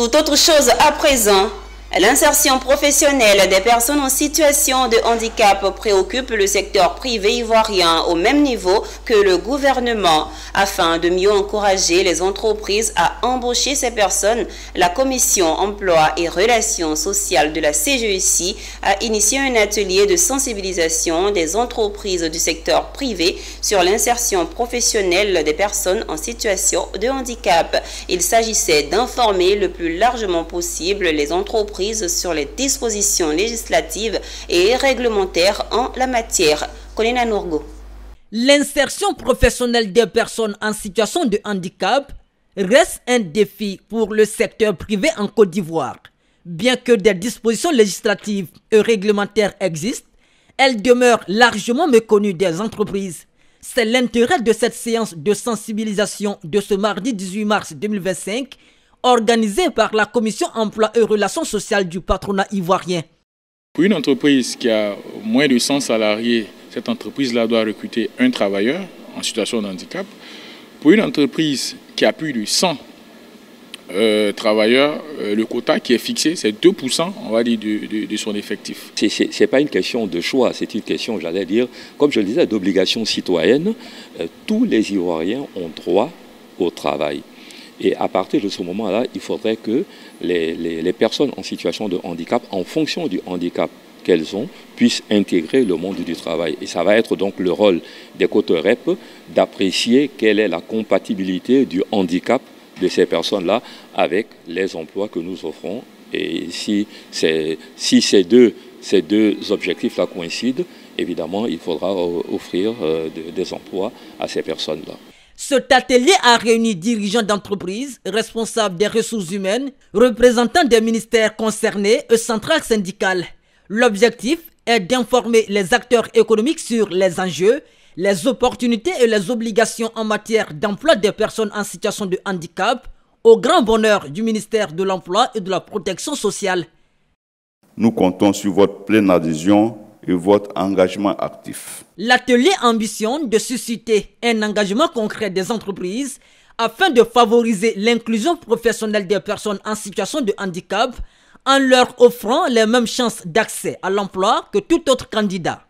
Tout autre chose à présent. L'insertion professionnelle des personnes en situation de handicap préoccupe le secteur privé ivoirien au même niveau que le gouvernement. Afin de mieux encourager les entreprises à embaucher ces personnes, la Commission Emploi et Relations sociales de la CGECI a initié un atelier de sensibilisation des entreprises du secteur privé sur l'insertion professionnelle des personnes en situation de handicap. Il s'agissait d'informer le plus largement possible les entreprises sur les dispositions législatives et réglementaires en la matière. Colina Nourgo. L'insertion professionnelle des personnes en situation de handicap reste un défi pour le secteur privé en Côte d'Ivoire. Bien que des dispositions législatives et réglementaires existent, elles demeurent largement méconnues des entreprises. C'est l'intérêt de cette séance de sensibilisation de ce mardi 18 mars 2025 organisée par la Commission Emploi et Relations sociales du patronat ivoirien. Pour une entreprise qui a moins de 100 salariés, cette entreprise-là doit recruter un travailleur en situation de handicap. Pour une entreprise qui a plus de 100 travailleurs, le quota qui est fixé, c'est 2%, on va dire, de son effectif. Ce n'est pas une question de choix, c'est une question, j'allais dire, comme je le disais, d'obligation citoyenne. Tous les Ivoiriens ont droit au travail. Et à partir de ce moment-là, il faudrait que les personnes en situation de handicap, en fonction du handicap qu'elles ont, puissent intégrer le monde du travail. Et ça va être donc le rôle des COTEREP d'apprécier quelle est la compatibilité du handicap de ces personnes-là avec les emplois que nous offrons. Et si ces deux objectifs-là coïncident, évidemment, il faudra offrir des emplois à ces personnes-là. Cet atelier a réuni dirigeants d'entreprises, responsables des ressources humaines, représentants des ministères concernés et centrales syndicales. L'objectif est d'informer les acteurs économiques sur les enjeux, les opportunités et les obligations en matière d'emploi des personnes en situation de handicap, au grand bonheur du ministère de l'Emploi et de la Protection sociale. Nous comptons sur votre pleine adhésion et votre engagement actif. L'atelier ambitionne de susciter un engagement concret des entreprises afin de favoriser l'inclusion professionnelle des personnes en situation de handicap en leur offrant les mêmes chances d'accès à l'emploi que tout autre candidat.